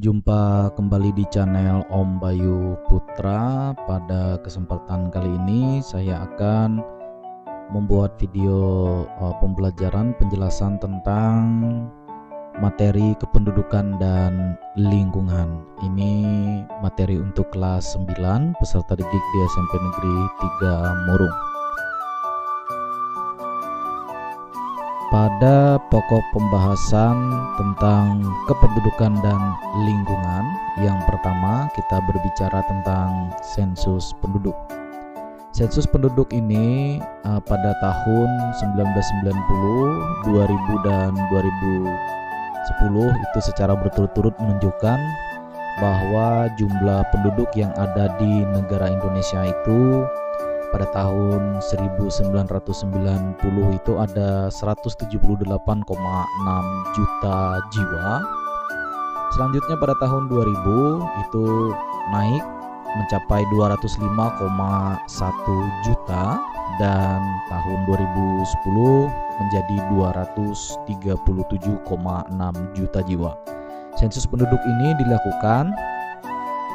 Jumpa kembali di channel Om Bayu Putra. Pada kesempatan kali ini saya akan membuat video pembelajaran penjelasan tentang materi kependudukan dan lingkungan. Ini materi untuk kelas 9 peserta didik di SMP Negeri 3 Murung. Pada pokok pembahasan tentang kependudukan dan lingkungan, yang pertama kita berbicara tentang sensus penduduk. Sensus penduduk ini pada tahun 1990, 2000 dan 2010 itu secara berturut-turut menunjukkan bahwa jumlah penduduk yang ada di negara Indonesia itu pada tahun 1990 itu ada 178,6 juta jiwa. Selanjutnya pada tahun 2000 itu naik mencapai 205,1 juta, dan tahun 2010 menjadi 237,6 juta jiwa. Sensus penduduk ini dilakukan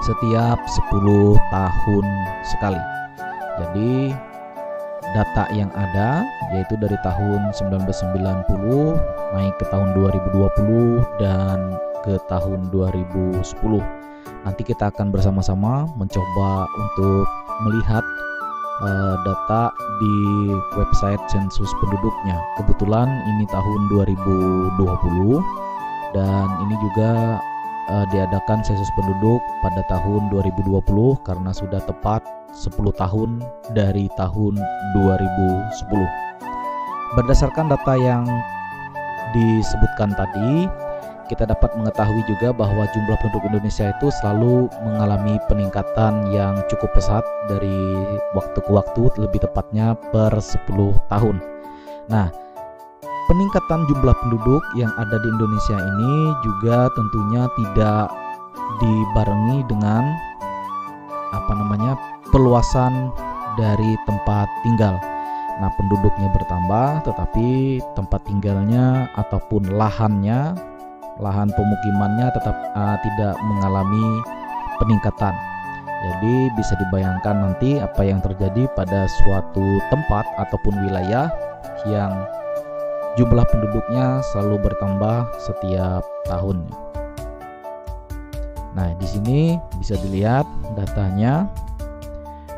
setiap 10 tahun sekali. Jadi data yang ada yaitu dari tahun 1990 naik ke tahun 2020 dan ke tahun 2010. Nanti kita akan bersama-sama mencoba untuk melihat data di website sensus penduduknya. Kebetulan ini tahun 2020 dan ini juga diadakan sensus penduduk pada tahun 2020 karena sudah tepat 10 tahun dari tahun 2010. Berdasarkan data yang disebutkan tadi, kita dapat mengetahui juga bahwa jumlah penduduk Indonesia itu selalu mengalami peningkatan yang cukup pesat dari waktu ke waktu, lebih tepatnya per 10 tahun. Nah, peningkatan jumlah penduduk yang ada di Indonesia ini juga tentunya tidak dibarengi dengan peluasan dari tempat tinggal. Nah, penduduknya bertambah tetapi tempat tinggalnya ataupun lahan pemukimannya tetap tidak mengalami peningkatan. Jadi bisa dibayangkan nanti apa yang terjadi pada suatu tempat ataupun wilayah yang jumlah penduduknya selalu bertambah setiap tahunnya. Nah, di sini bisa dilihat datanya.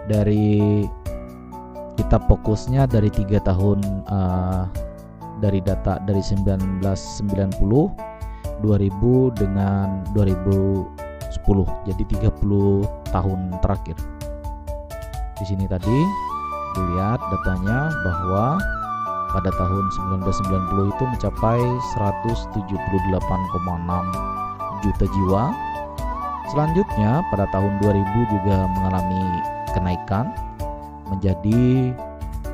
Dari kita fokusnya dari 3 tahun dari data dari 1990, 2000 dengan 2010. Jadi 30 tahun terakhir. Di sini tadi dilihat datanya bahwa pada tahun 1990 itu mencapai 178,6 juta jiwa. Selanjutnya pada tahun 2000 juga mengalami kenaikan menjadi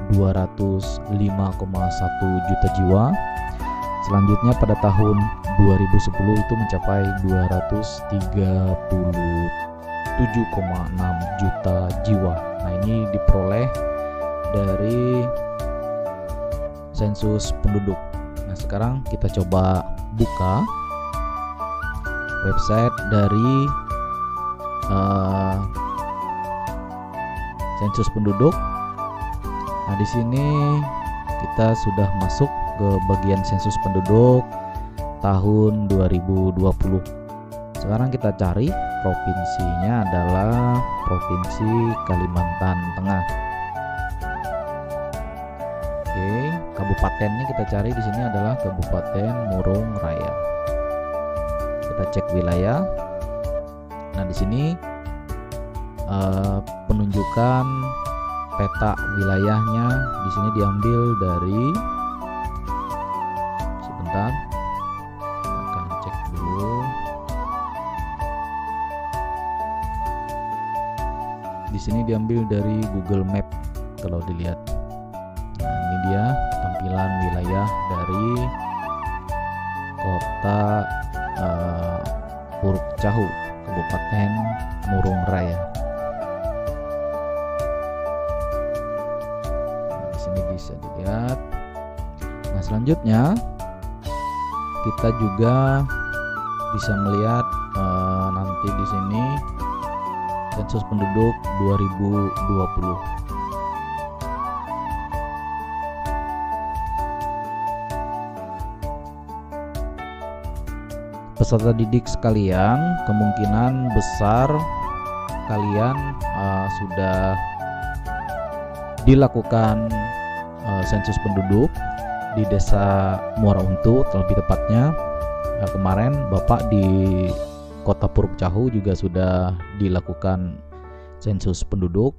205,1 juta jiwa. Selanjutnya pada tahun 2010 itu mencapai 237,6 juta jiwa. Nah, ini diperoleh dari sensus penduduk. Nah, sekarang kita coba buka website dari sensus penduduk. Nah, di sini kita sudah masuk ke bagian sensus penduduk tahun 2020. Sekarang kita cari provinsinya adalah Provinsi Kalimantan Tengah. Oke, kabupatennya kita cari di sini adalah Kabupaten Murung Raya. Kita cek wilayah. Nah, di sini penunjukan peta wilayahnya di sini diambil dari, sebentar, kita akan cek dulu. Di sini diambil dari Google Map kalau dilihat. Nah, ini dia tampilan wilayah dari kota Puruk Cahu, Kabupaten Murung Raya. Nah, di sini bisa dilihat. Nah, selanjutnya kita juga bisa melihat nanti di sini sensus penduduk 2020. Peserta didik sekalian, kemungkinan besar kalian sudah dilakukan sensus penduduk di Desa Muara Untu, terlebih tepatnya kemarin Bapak di Kota Puruk Cahu juga sudah dilakukan sensus penduduk.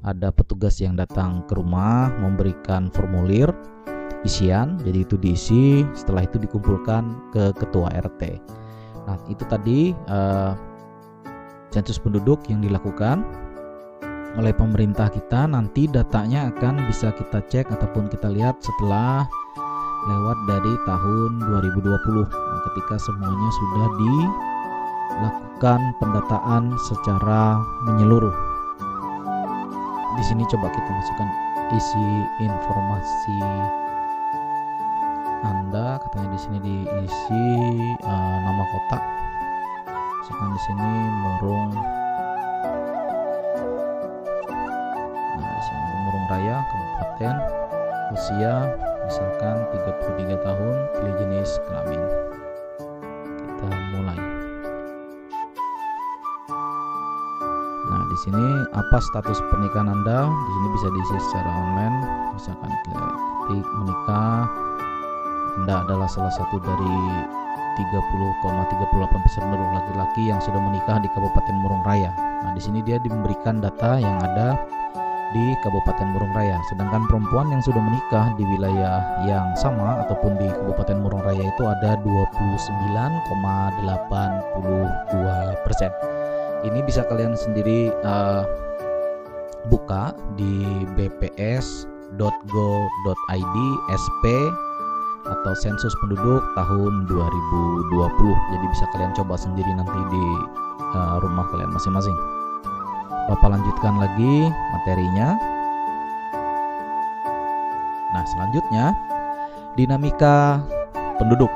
Ada petugas yang datang ke rumah memberikan formulir isian, jadi itu diisi, setelah itu dikumpulkan ke ketua RT. Nah, itu tadi sensus penduduk yang dilakukan oleh pemerintah kita. Nanti datanya akan bisa kita cek ataupun kita lihat setelah lewat dari tahun 2020. Nah, ketika semuanya sudah dilakukan pendataan secara menyeluruh. Di sini coba kita masukkan isi informasi Anda, katanya di sini diisi nama kota. Misalkan di sini Murung. Nah, di sini Murung Raya, kabupaten. Usia misalkan 33 tahun, pilih jenis kelamin. Kita mulai. Nah, di sini apa status pernikahan Anda? Di sini bisa diisi secara online. Misalkan ketik menikah. Anda adalah salah satu dari 30,38% penduduk laki-laki yang sudah menikah di Kabupaten Murung Raya. Nah, di sini dia memberikan data yang ada di Kabupaten Murung Raya. Sedangkan perempuan yang sudah menikah di wilayah yang sama ataupun di Kabupaten Murung Raya itu ada 29,82%. Ini bisa kalian sendiri buka di bps.go.id SP atau sensus penduduk tahun 2020. Jadi bisa kalian coba sendiri nanti di rumah kalian masing-masing. Bapak lanjutkan lagi materinya. Nah, selanjutnya dinamika penduduk.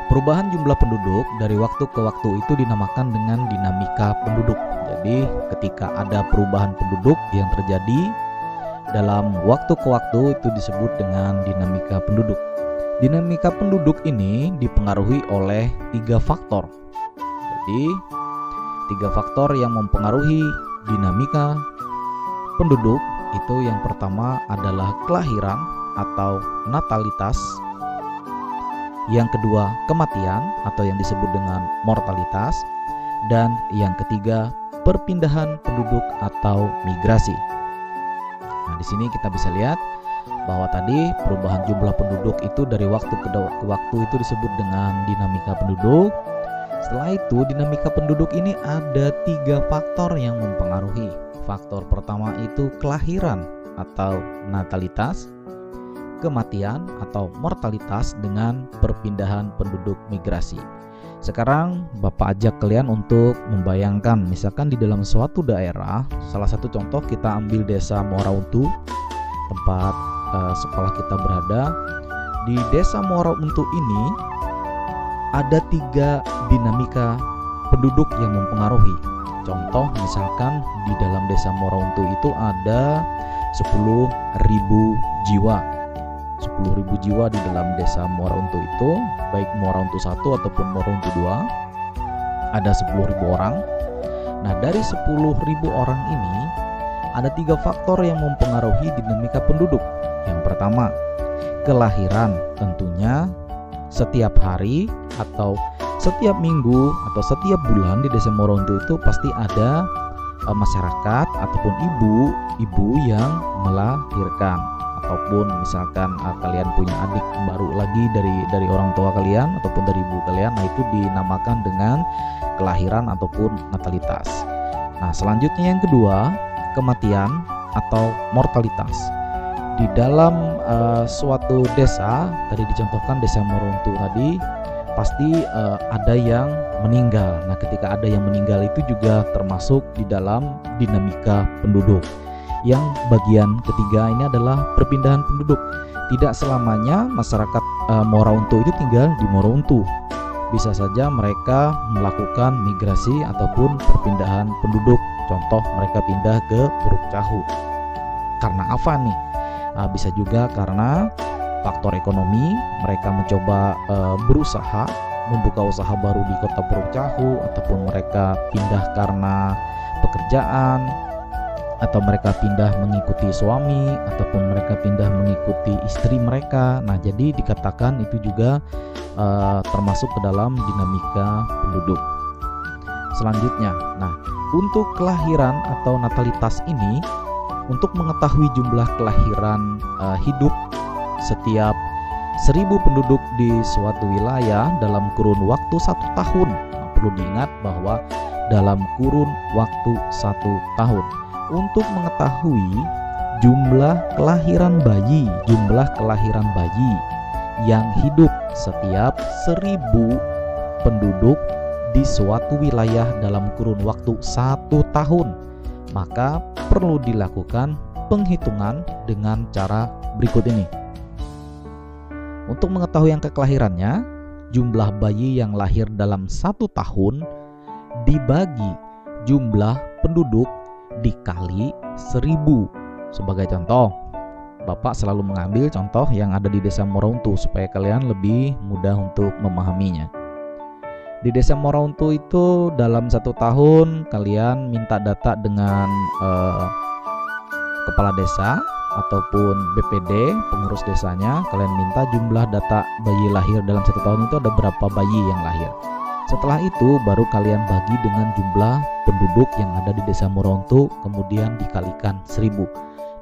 Perubahan jumlah penduduk dari waktu ke waktu itu dinamakan dengan dinamika penduduk. Jadi ketika ada perubahan penduduk yang terjadi dalam waktu ke waktu itu disebut dengan dinamika penduduk. Dinamika penduduk ini dipengaruhi oleh 3 faktor. Jadi 3 faktor yang mempengaruhi dinamika penduduk itu yang pertama adalah kelahiran atau natalitas. Yang kedua kematian atau yang disebut dengan mortalitas. Dan yang ketiga perpindahan penduduk atau migrasi. Nah, di sini kita bisa lihat bahwa tadi perubahan jumlah penduduk itu dari waktu ke waktu itu disebut dengan dinamika penduduk. Setelah itu dinamika penduduk ini ada 3 faktor yang mempengaruhi. Faktor pertama itu kelahiran atau natalitas, kematian atau mortalitas, dengan perpindahan penduduk migrasi. Sekarang Bapak ajak kalian untuk membayangkan, misalkan di dalam suatu daerah, salah satu contoh kita ambil Desa Muara Untu, tempat sekolah kita berada. Di Desa Muara Untu ini ada 3 dinamika penduduk yang mempengaruhi. Contoh misalkan di dalam Desa Muara Untu itu ada 10.000 jiwa. 10.000 jiwa di dalam Desa Muara Untu itu, baik Muara Untu 1 ataupun Muara Untu 2, ada 10.000 orang. Nah, dari 10.000 orang ini ada 3 faktor yang mempengaruhi dinamika penduduk. Yang pertama, kelahiran. Tentunya setiap hari atau setiap minggu atau setiap bulan di Desa Muara Untu itu pasti ada masyarakat ataupun ibu yang melahirkan. Ataupun misalkan kalian punya adik baru lagi dari orang tua kalian ataupun dari ibu kalian, nah itu dinamakan dengan kelahiran ataupun natalitas. Nah, selanjutnya yang kedua, kematian atau mortalitas. Di dalam suatu desa, tadi dicontohkan Desa Muara Untu tadi, pasti ada yang meninggal. Nah, ketika ada yang meninggal itu juga termasuk di dalam dinamika penduduk. Yang bagian ketiga ini adalah perpindahan penduduk. Tidak selamanya masyarakat Muara Untu itu tinggal di Muara Untu. bisa saja mereka melakukan migrasi ataupun perpindahan penduduk. Contoh, mereka pindah ke Puruk Cahu. Karena apa nih? Bisa juga karena faktor ekonomi, mereka mencoba berusaha membuka usaha baru di kota Puruk Cahu, ataupun mereka pindah karena pekerjaan, atau mereka pindah mengikuti suami, ataupun mereka pindah mengikuti istri mereka. Nah, jadi dikatakan itu juga termasuk ke dalam dinamika penduduk. Selanjutnya, nah, untuk kelahiran atau natalitas ini, untuk mengetahui jumlah kelahiran hidup setiap 1000 penduduk di suatu wilayah dalam kurun waktu 1 tahun. Nah, perlu diingat bahwa dalam kurun waktu 1 tahun. Untuk mengetahui jumlah kelahiran bayi yang hidup setiap 1000 penduduk di suatu wilayah dalam kurun waktu 1 tahun, maka perlu dilakukan penghitungan dengan cara berikut ini. Untuk mengetahui angka kelahirannya, jumlah bayi yang lahir dalam 1 tahun dibagi jumlah penduduk dikali 1000. Sebagai contoh, Bapak selalu mengambil contoh yang ada di Desa Morauntu supaya kalian lebih mudah untuk memahaminya. Di Desa Morauntu itu dalam 1 tahun kalian minta data dengan kepala desa ataupun BPD, pengurus desanya. Kalian minta jumlah data bayi lahir dalam 1 tahun itu ada berapa bayi yang lahir. Setelah itu baru kalian bagi dengan jumlah penduduk yang ada di Desa Morauntu, kemudian dikalikan 1000.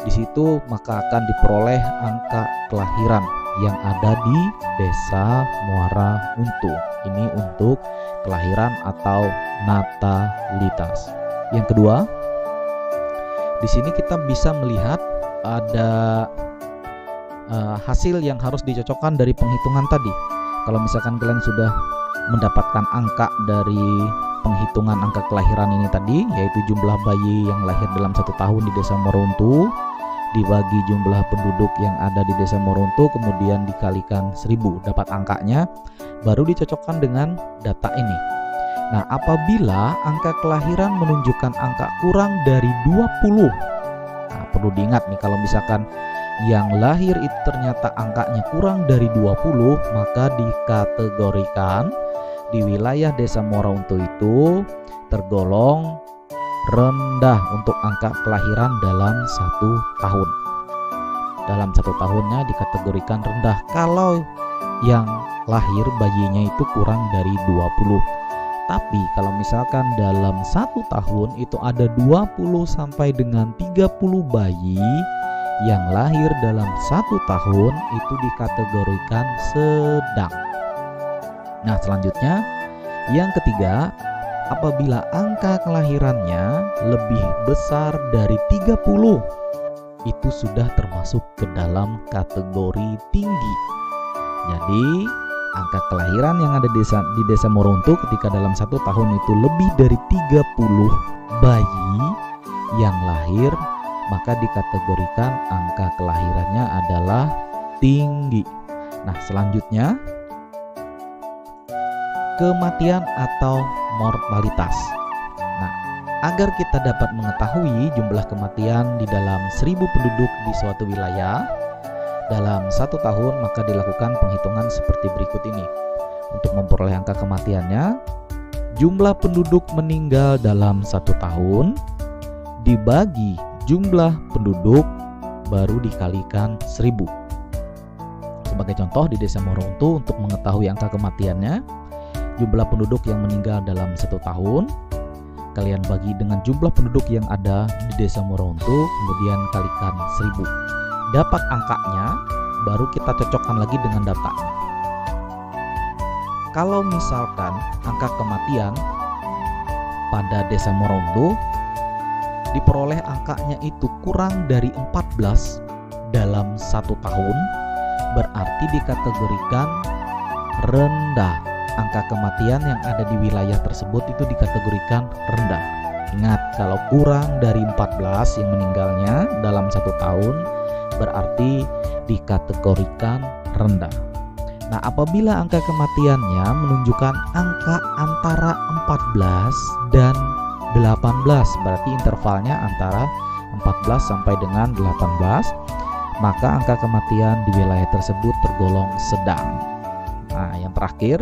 Di situ maka akan diperoleh angka kelahiran yang ada di Desa Muara Untu. Ini untuk kelahiran atau natalitas. Yang kedua, di sini kita bisa melihat ada hasil yang harus dicocokkan dari penghitungan tadi. Kalau misalkan kalian sudah mendapatkan angka dari penghitungan angka kelahiran ini tadi, yaitu jumlah bayi yang lahir dalam 1 tahun di Desa Morauntu dibagi jumlah penduduk yang ada di Desa Morauntu, kemudian dikalikan 1000, dapat angkanya, baru dicocokkan dengan data ini. Nah, apabila angka kelahiran menunjukkan angka kurang dari 20, nah, perlu diingat nih, kalau misalkan yang lahir itu ternyata angkanya kurang dari 20, maka dikategorikan di wilayah Desa Morauntu itu tergolong rendah untuk angka kelahiran dalam 1 tahun. Dalam 1 tahunnya dikategorikan rendah kalau yang lahir bayinya itu kurang dari 20. Tapi kalau misalkan dalam 1 tahun itu ada 20 sampai dengan 30 bayi yang lahir dalam 1 tahun, itu dikategorikan sedang. Nah, selanjutnya yang ketiga, apabila angka kelahirannya lebih besar dari 30, itu sudah termasuk ke dalam kategori tinggi. Jadi angka kelahiran yang ada di Desa Morauntu ketika dalam 1 tahun itu lebih dari 30 bayi yang lahir, maka dikategorikan angka kelahirannya adalah tinggi. Nah, selanjutnya kematian atau mortalitas. Nah, agar kita dapat mengetahui jumlah kematian di dalam 1000 penduduk di suatu wilayah dalam 1 tahun, maka dilakukan penghitungan seperti berikut ini. Untuk memperoleh angka kematiannya, jumlah penduduk meninggal dalam 1 tahun dibagi jumlah penduduk baru dikalikan 1000. Sebagai contoh, di Desa Morauntu, untuk mengetahui angka kematiannya, jumlah penduduk yang meninggal dalam 1 tahun kalian bagi dengan jumlah penduduk yang ada di Desa Morauntu, kemudian kalikan 1000. Dapat angkanya, baru kita cocokkan lagi dengan datanya. Kalau misalkan angka kematian pada Desa Morauntu diperoleh angkanya itu kurang dari 14 dalam 1 tahun, berarti dikategorikan rendah. Angka kematian yang ada di wilayah tersebut itu dikategorikan rendah. Ingat, kalau kurang dari 14 yang meninggalnya dalam 1 tahun, berarti dikategorikan rendah. Nah, apabila angka kematiannya menunjukkan angka antara 14 dan 18, berarti intervalnya antara 14 sampai dengan 18, maka angka kematian di wilayah tersebut tergolong sedang. Nah, yang terakhir,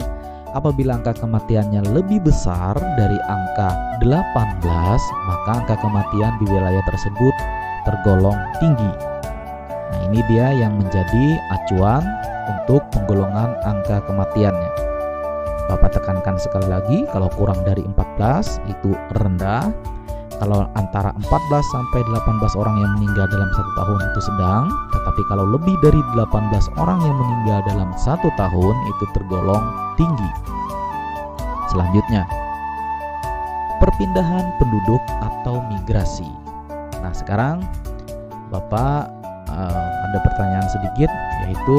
apabila angka kematiannya lebih besar dari angka 18, maka angka kematian di wilayah tersebut tergolong tinggi. Nah, ini dia yang menjadi acuan untuk penggolongan angka kematiannya. Bapak tekankan sekali lagi, kalau kurang dari 14 itu rendah, kalau antara 14 sampai 18 orang yang meninggal dalam 1 tahun itu sedang, tetapi kalau lebih dari 18 orang yang meninggal dalam 1 tahun itu tergolong tinggi. Selanjutnya, perpindahan penduduk atau migrasi. Nah, sekarang Bapak ada pertanyaan sedikit, yaitu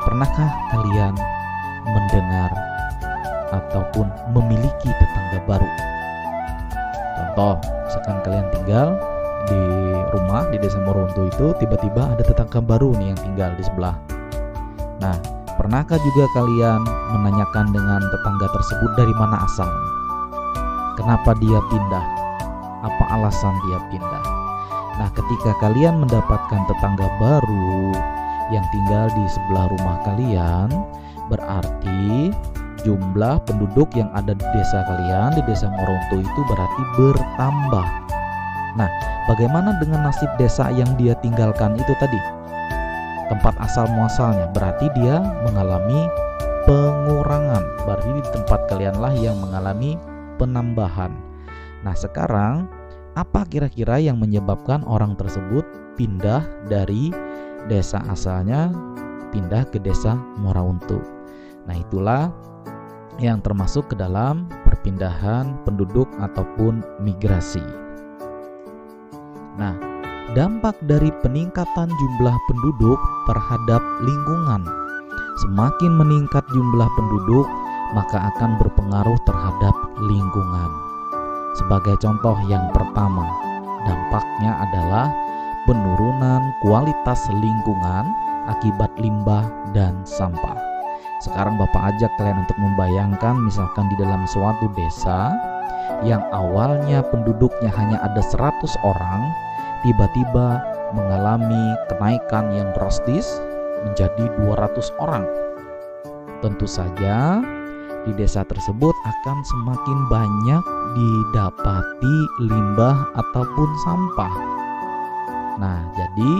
pernahkah kalian mendengar ataupun memiliki tetangga baru? Contoh, misalkan kalian tinggal di rumah di Desa Moronto itu, tiba-tiba ada tetangga baru nih yang tinggal di sebelah. Nah, pernahkah juga kalian menanyakan dengan tetangga tersebut dari mana asalnya? Kenapa dia pindah? Apa alasan dia pindah? Nah, ketika kalian mendapatkan tetangga baru yang tinggal di sebelah rumah kalian, berarti jumlah penduduk yang ada di desa kalian, di Desa Moronto itu berarti bertambah. Nah, bagaimana dengan nasib desa yang dia tinggalkan itu tadi? Tempat asal muasalnya, berarti dia mengalami pengurangan. Berarti di tempat kalianlah yang mengalami penambahan. Nah, sekarang apa kira-kira yang menyebabkan orang tersebut pindah dari desa asalnya pindah ke Desa Morauntu? Nah, itulah yang termasuk ke dalam perpindahan penduduk ataupun migrasi. Nah, dampak dari peningkatan jumlah penduduk terhadap lingkungan. Semakin meningkat jumlah penduduk, maka akan berpengaruh terhadap lingkungan. Sebagai contoh yang pertama, dampaknya adalah penurunan kualitas lingkungan akibat limbah dan sampah. Sekarang Bapak ajak kalian untuk membayangkan, misalkan di dalam suatu desa yang awalnya penduduknya hanya ada 100 orang, tiba-tiba mengalami kenaikan yang drastis menjadi 200 orang. Tentu saja di desa tersebut akan semakin banyak didapati limbah ataupun sampah. Nah, jadi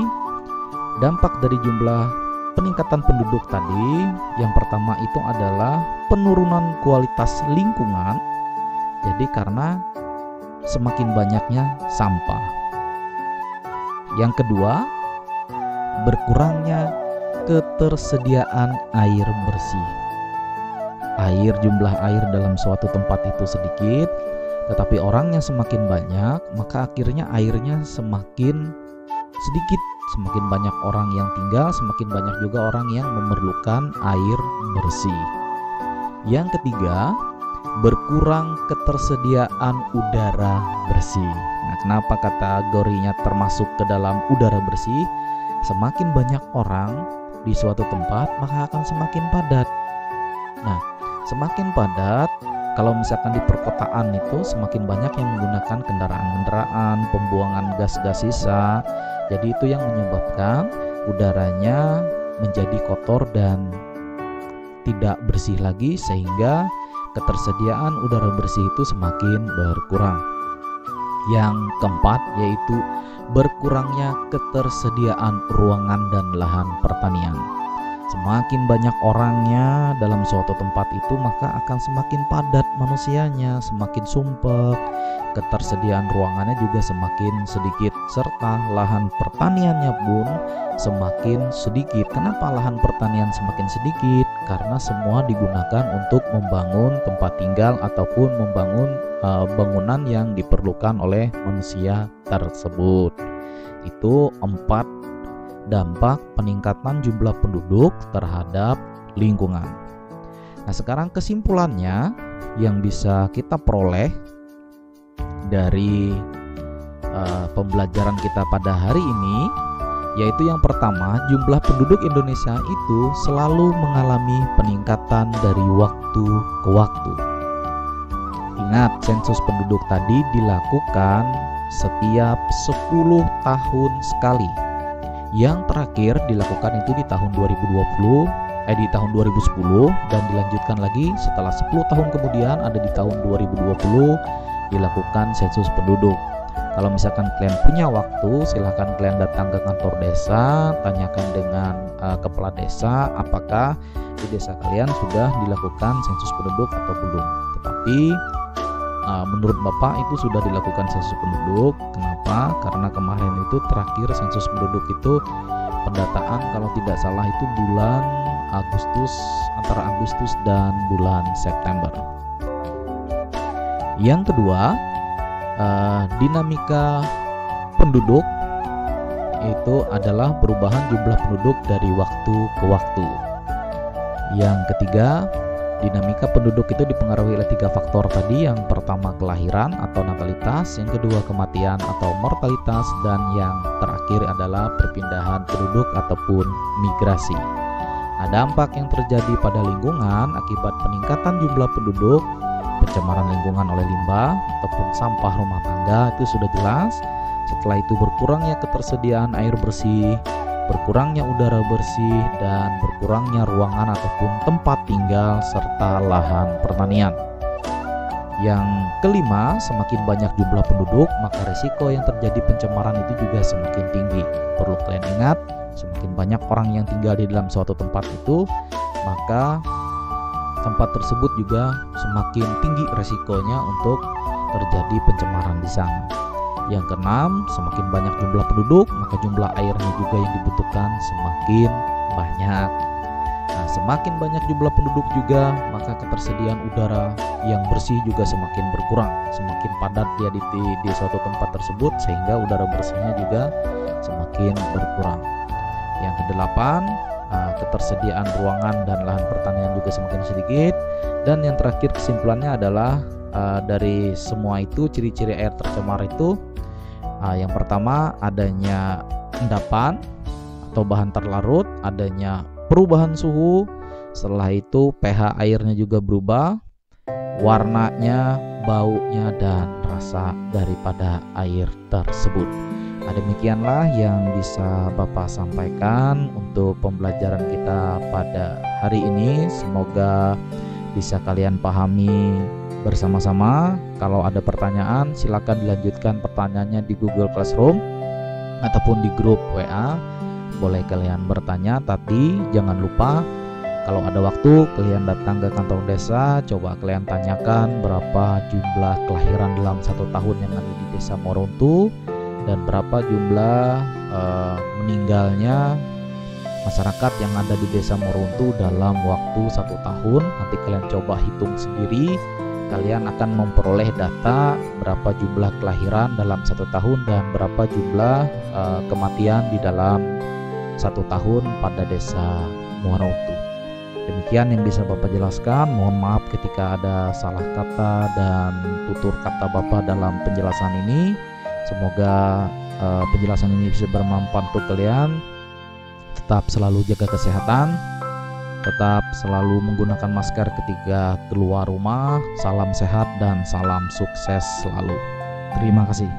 dampak dari jumlah peningkatan penduduk tadi, yang pertama itu adalah penurunan kualitas lingkungan. Jadi karena semakin banyaknya sampah. Yang kedua, berkurangnya ketersediaan air bersih. Jumlah air dalam suatu tempat itu sedikit, tetapi orangnya semakin banyak, maka akhirnya airnya semakin sedikit. Semakin banyak orang yang tinggal, semakin banyak juga orang yang memerlukan air bersih. Yang ketiga, berkurang ketersediaan udara bersih. Nah, kenapa kategorinya termasuk ke dalam udara bersih? Semakin banyak orang di suatu tempat, maka akan semakin padat. Nah, semakin padat, kalau misalkan di perkotaan itu semakin banyak yang menggunakan kendaraan-kendaraan, pembuangan gas-gas sisa. Jadi itu yang menyebabkan udaranya menjadi kotor dan tidak bersih lagi, sehingga ketersediaan udara bersih itu semakin berkurang. Yang keempat yaitu berkurangnya ketersediaan ruangan dan lahan pertanian. Semakin banyak orangnya dalam suatu tempat itu, maka akan semakin padat manusianya, semakin sumpek, ketersediaan ruangannya juga semakin sedikit, serta lahan pertaniannya pun semakin sedikit. Kenapa lahan pertanian semakin sedikit? Karena semua digunakan untuk membangun tempat tinggal ataupun membangun bangunan yang diperlukan oleh manusia tersebut. Itu 4 dampak peningkatan jumlah penduduk terhadap lingkungan. Nah, sekarang kesimpulannya yang bisa kita peroleh dari pembelajaran kita pada hari ini, yaitu yang pertama, jumlah penduduk Indonesia itu selalu mengalami peningkatan dari waktu ke waktu. Ingat, sensus penduduk tadi dilakukan setiap 10 tahun sekali. Yang terakhir dilakukan itu di tahun 2010 dan dilanjutkan lagi setelah 10 tahun kemudian ada di tahun 2020 dilakukan sensus penduduk. Kalau misalkan kalian punya waktu, silahkan kalian datang ke kantor desa, tanyakan dengan kepala desa apakah di desa kalian sudah dilakukan sensus penduduk atau belum. Tetapi menurut Bapak itu sudah dilakukan sensus penduduk. Kenapa? Karena kemarin itu terakhir sensus penduduk itu pendataan kalau tidak salah itu bulan Agustus, antara Agustus dan bulan September. Yang kedua, dinamika penduduk itu adalah perubahan jumlah penduduk dari waktu ke waktu. Yang ketiga, dinamika penduduk itu dipengaruhi oleh 3 faktor tadi. Yang pertama kelahiran atau natalitas, yang kedua kematian atau mortalitas, dan yang terakhir adalah perpindahan penduduk ataupun migrasi. Nah, dampak yang terjadi pada lingkungan akibat peningkatan jumlah penduduk, pencemaran lingkungan oleh limbah ataupun sampah rumah tangga itu sudah jelas. Setelah itu berkurangnya ketersediaan air bersih, berkurangnya udara bersih, dan berkurangnya ruangan ataupun tempat tinggal serta lahan pertanian. Yang kelima, semakin banyak jumlah penduduk, maka risiko yang terjadi pencemaran itu juga semakin tinggi. Perlu kalian ingat, semakin banyak orang yang tinggal di dalam suatu tempat itu, maka tempat tersebut juga semakin tinggi risikonya untuk terjadi pencemaran di sana. Yang keenam, semakin banyak jumlah penduduk, maka jumlah airnya juga yang dibutuhkan semakin banyak. Nah, semakin banyak jumlah penduduk juga, maka ketersediaan udara yang bersih juga semakin berkurang. Semakin padat dia di suatu tempat tersebut, sehingga udara bersihnya juga semakin berkurang. Yang kedelapan, ketersediaan ruangan dan lahan pertanian juga semakin sedikit. Dan yang terakhir kesimpulannya adalah dari semua itu ciri-ciri air tercemar itu, yang pertama adanya endapan atau bahan terlarut, adanya perubahan suhu, setelah itu pH airnya juga berubah, warnanya, baunya, dan rasa daripada air tersebut. Demikianlah yang bisa Bapak sampaikan untuk pembelajaran kita pada hari ini. Semoga bisa kalian pahami bersama-sama. Kalau ada pertanyaan, silakan dilanjutkan pertanyaannya di Google Classroom ataupun di grup WA. Boleh kalian bertanya, tapi jangan lupa kalau ada waktu kalian datang ke kantor desa, coba kalian tanyakan berapa jumlah kelahiran dalam 1 tahun yang ada di Desa Morontu dan berapa jumlah meninggalnya masyarakat yang ada di Desa Morontu dalam waktu 1 tahun. Nanti kalian coba hitung sendiri, kalian akan memperoleh data berapa jumlah kelahiran dalam 1 tahun dan berapa jumlah kematian di dalam 1 tahun pada Desa Morontu. Demikian yang bisa Bapak jelaskan. Mohon maaf ketika ada salah kata dan tutur kata Bapak dalam penjelasan ini. Semoga penjelasan ini bisa bermanfaat untuk kalian. Tetap selalu jaga kesehatan, tetap selalu menggunakan masker ketika keluar rumah. Salam sehat dan salam sukses selalu. Terima kasih.